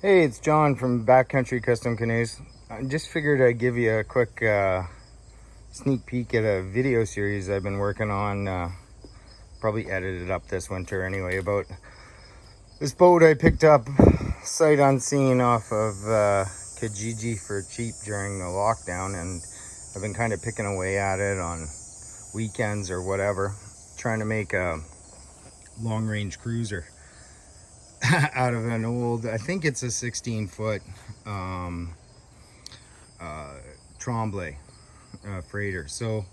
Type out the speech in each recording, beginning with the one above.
Hey, it's John from Backcountry Custom Canoes. I just figured I'd give you a quick sneak peek at a video series I've been working on. Probably edited up this winter anyway, about this boat I picked up sight unseen off of Kijiji for cheap during the lockdown, and I've been kind of picking away at it on weekends or whatever, trying to make a long-range cruiser out of an old, I think it's a 16-foot Tremblay freighter. So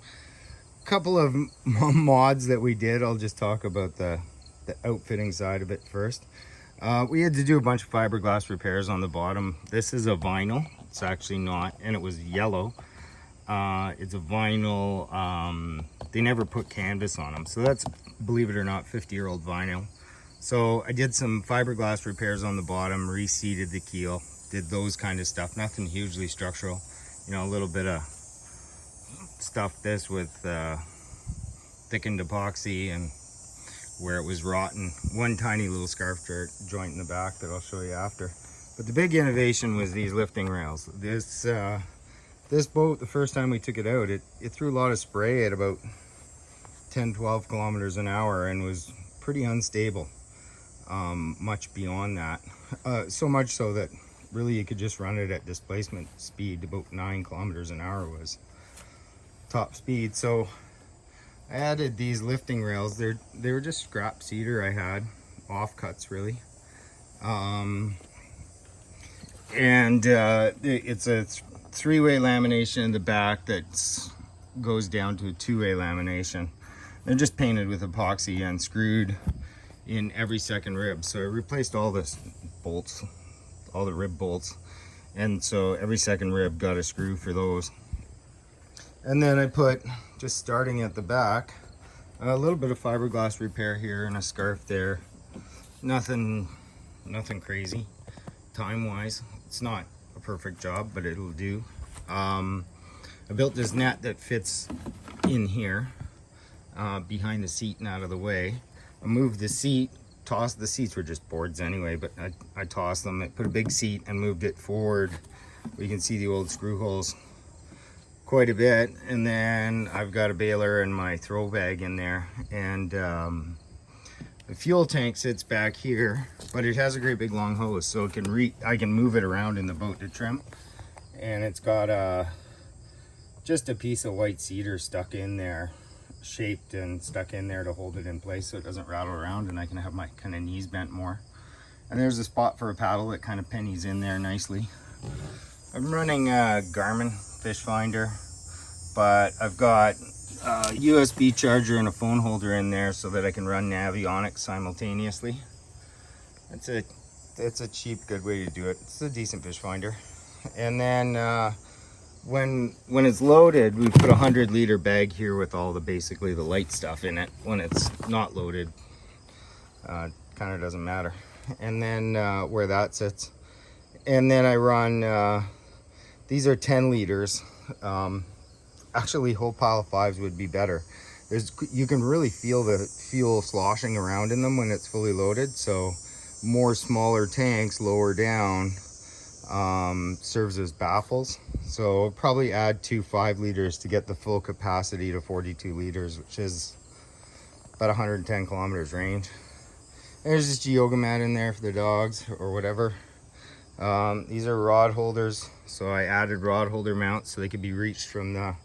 a couple of mods that we did. I'll just talk about the outfitting side of it first. We had to do a bunch of fiberglass repairs on the bottom. This is a vinyl. It's actually not, and it was yellow. It's a vinyl. They never put canvas on them, so that's, believe it or not, 50-year-old vinyl. So I did some fiberglass repairs on the bottom, reseated the keel, did those kind of stuff. Nothing hugely structural, you know, a little bit of stuff this with thickened epoxy and where it was rotten. One tiny little scarf joint in the back that I'll show you after. But the big innovation was these lifting rails. This boat, the first time we took it out, it threw a lot of spray at about 10-12 kilometers an hour and was pretty unstable. Much beyond that, so much so that really you could just run it at displacement speed. About 9 kilometers an hour was top speed. So I added these lifting rails. They were just scrap cedar I had, offcuts really, and it's a three-way lamination in the back that goes down to a two-way lamination. They're just painted with epoxy and screwed in every second rib. So I replaced all the bolts, all the rib bolts, and so every second rib got a screw for those. And then I put, just starting at the back, a little bit of fiberglass repair here and a scarf there. Nothing crazy time wise. It's not a perfect job, but it'll do. I built this net that fits in here behind the seat and out of the way. I moved the seat, tossed, the seats were just boards anyway, but I tossed them. I put a big seat and moved it forward. We can see the old screw holes quite a bit. And then I've got a baler and my throw bag in there. And the fuel tank sits back here, but it has a great big long hose, so it can I can move it around in the boat to trim. And it's got just a piece of white cedar stuck in there, shaped and stuck in there to hold it in place so it doesn't rattle around, and I can have my kind of knees bent more. And there's a spot for a paddle that kind of pennies in there nicely. I'm running a Garmin fish finder, but I've got a USB charger and a phone holder in there so that I can run Navionics simultaneously. It's a cheap, good way to do it. It's a decent fish finder. And then when it's loaded, we put a 100-liter bag here with all the basically the light stuff in it. When it's not loaded, kind of doesn't matter. And then where that sits, and then I run these are 10 liters. Actually, whole pile of 5s would be better. You can really feel the fuel sloshing around in them when it's fully loaded. So more smaller tanks lower down serves as baffles. So I'll probably add 2 5-liters to get the full capacity to 42 liters, which is about 110 kilometers range. There's this yoga mat in there for the dogs or whatever. These are rod holders, so I added rod holder mounts so they could be reached from the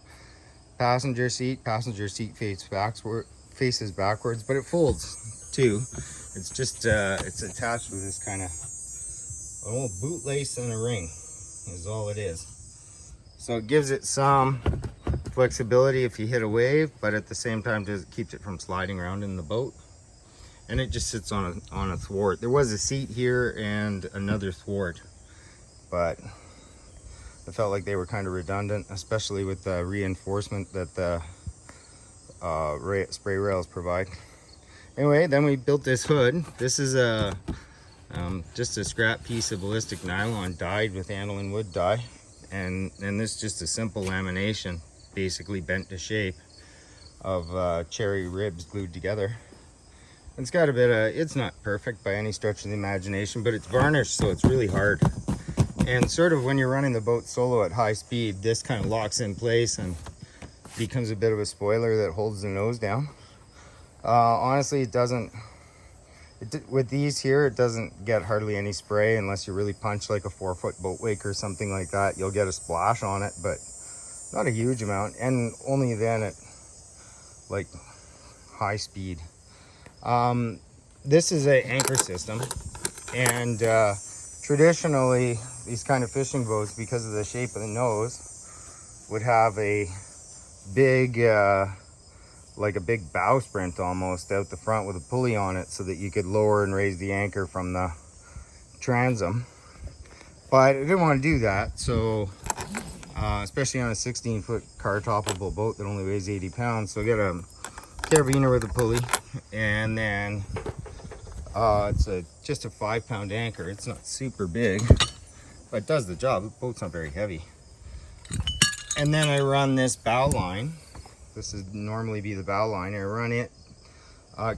passenger seat. Passenger seat faces backwards, but it folds too. It's just it's attached with this kind of old bootlace and a ring is all it is. So it gives it some flexibility if you hit a wave, but at the same time keeps it from sliding around in the boat. And it just sits on a thwart. There was a seat here and another thwart, but I felt like they were kind of redundant, especially with the reinforcement that the spray rails provide. Anyway, then we built this hood. This is just a scrap piece of ballistic nylon dyed with aniline wood dye, and this is just a simple lamination, basically bent to shape, of cherry ribs glued together. It's got a bit of, it's not perfect by any stretch of the imagination, but it's varnished, so it's really hard. And sort of when you're running the boat solo at high speed, this kind of locks in place and becomes a bit of a spoiler that holds the nose down. Honestly, it doesn't, with these here, it doesn't get hardly any spray unless you really punch like a 4-foot boat wake or something like that. You'll get a splash on it, but not a huge amount, and only then at like high speed. This is an anchor system, and traditionally these kind of fishing boats, because of the shape of the nose, would have a big like a big bowsprit almost out the front with a pulley on it, so that you could lower and raise the anchor from the transom. But I didn't want to do that, so especially on a 16-foot car toppable boat that only weighs 80 pounds. So I got a carabiner with a pulley, and then it's just a 5-pound anchor. It's not super big, but it does the job. The boat's not very heavy. And then I run this bow line. This would normally be the bow line. I run it,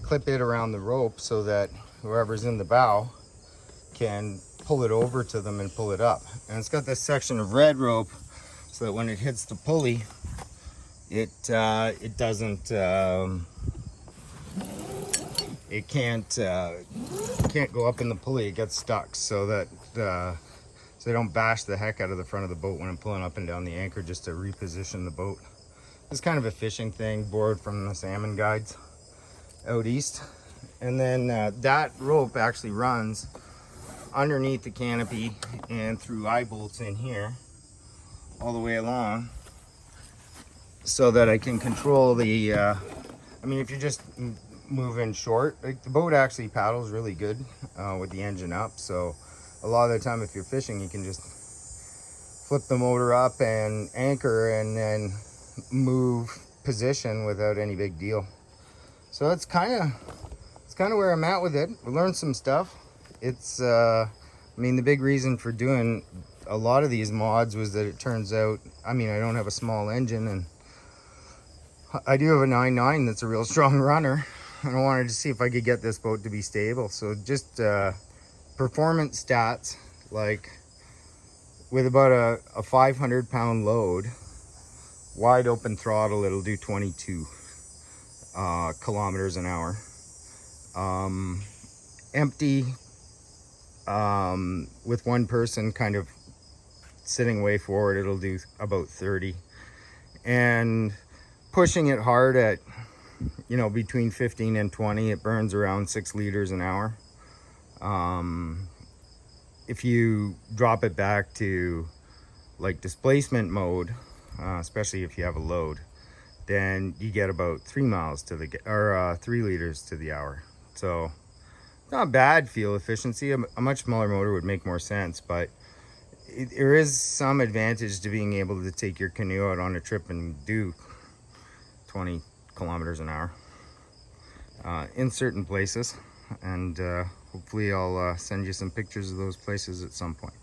clip it around the rope so that whoever's in the bow can pull it over to them and pull it up. And it's got this section of red rope so that when it hits the pulley, it doesn't it can't go up in the pulley. It gets stuck, so that so they don't bash the heck out of the front of the boat when I'm pulling up and down the anchor, just to reposition the boat. It's kind of a fishing thing, borrowed from the salmon guides out east. And then that rope actually runs underneath the canopy and through eye bolts in here all the way along, so that I can control the I mean, if you're just moving short, like, the boat actually paddles really good with the engine up, so a lot of the time if you're fishing, you can just flip the motor up and anchor and then move position without any big deal. So it's kind of where I'm at with it. We learned some stuff. It's I mean, the big reason for doing a lot of these mods was that it turns out, I mean, I don't have a small engine, and I do have a 9.9 that's a real strong runner, and I wanted to see if I could get this boat to be stable. So just performance stats, like with about a 500-pound load, wide open throttle, it'll do 22 kilometers an hour. Empty, with one person kind of sitting way forward, it'll do about 30. And pushing it hard at, you know, between 15 and 20, it burns around 6 liters an hour. If you drop it back to like displacement mode, especially if you have a load, then you get about 3 miles to the, or 3 liters to the hour. So not bad fuel efficiency. A much smaller motor would make more sense, but there is some advantage to being able to take your canoe out on a trip and do 20 kilometers an hour in certain places. And hopefully I'll send you some pictures of those places at some point.